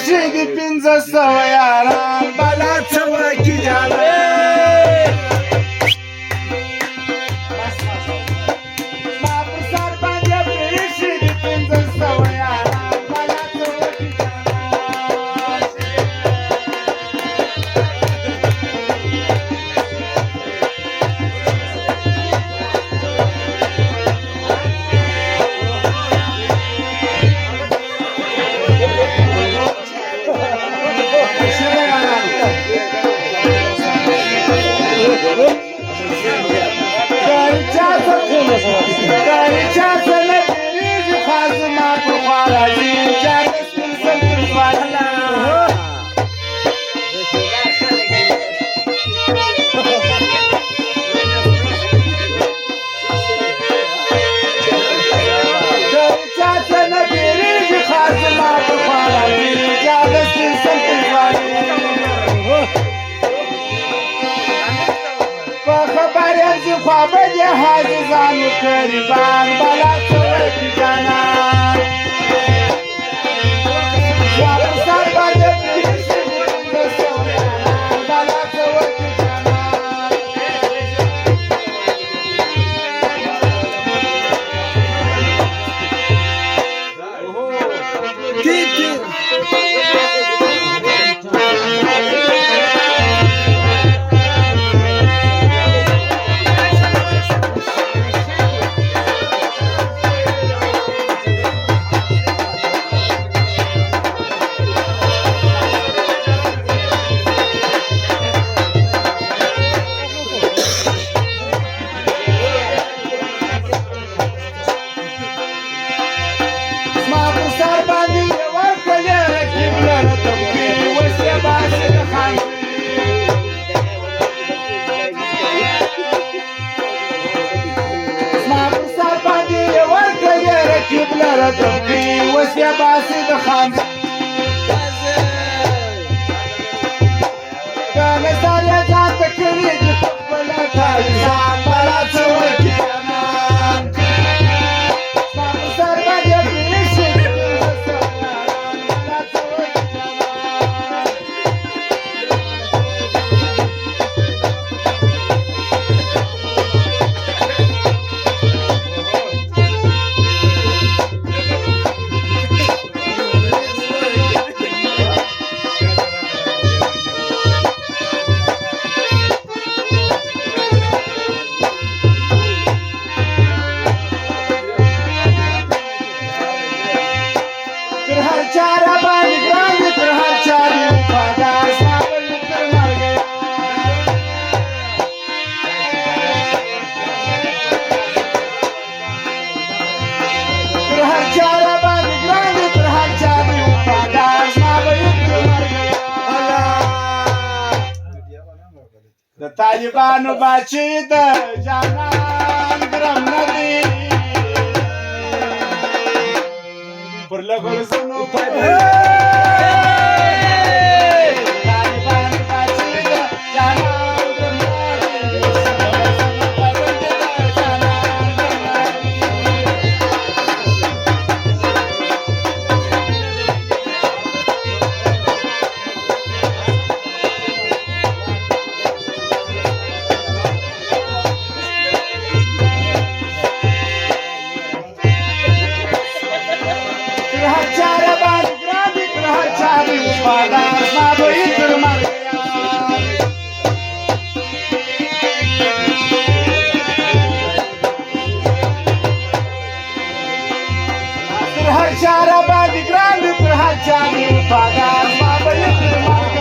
پریښي دي 1500 یاران بلا څه وکړي جانان زما پر سر باندې پریښي دي 1500 یاران بلا څه وکړي چاته نه تېرېږي خاص زما پر خوا راځي چاته سپین سپین ځوانونه چاته نه تېرېږي خاص زما پر خوا راځي چاته سپین سپین ځوانونه په خبر یم چې خوابه دي حاجزانو قریبان بلا څه وکړي جانان زما پر سر باندې پریښي دي 1500 یاران بلا څه وکړي اوس یې باسي د خاندان که مثال یې ځان ته کړي دي په خپله تاریخان بلا څه وکړي جانان زما په سر باندې پرېښي دي 1500 یاران بلا څه وکړي چاره باندې ګران دي تر هر چا دي وفادار زما به وي تر مرګه تر هر چاره باندې ګران دي تر هر چا دي وفادار زما به وي تر مرګه د طالبانو باچې د جانان ګرم نه دي por la corazón چاره باندې ګران دي تر هر چا دي وفادار زما به وي تر مرګه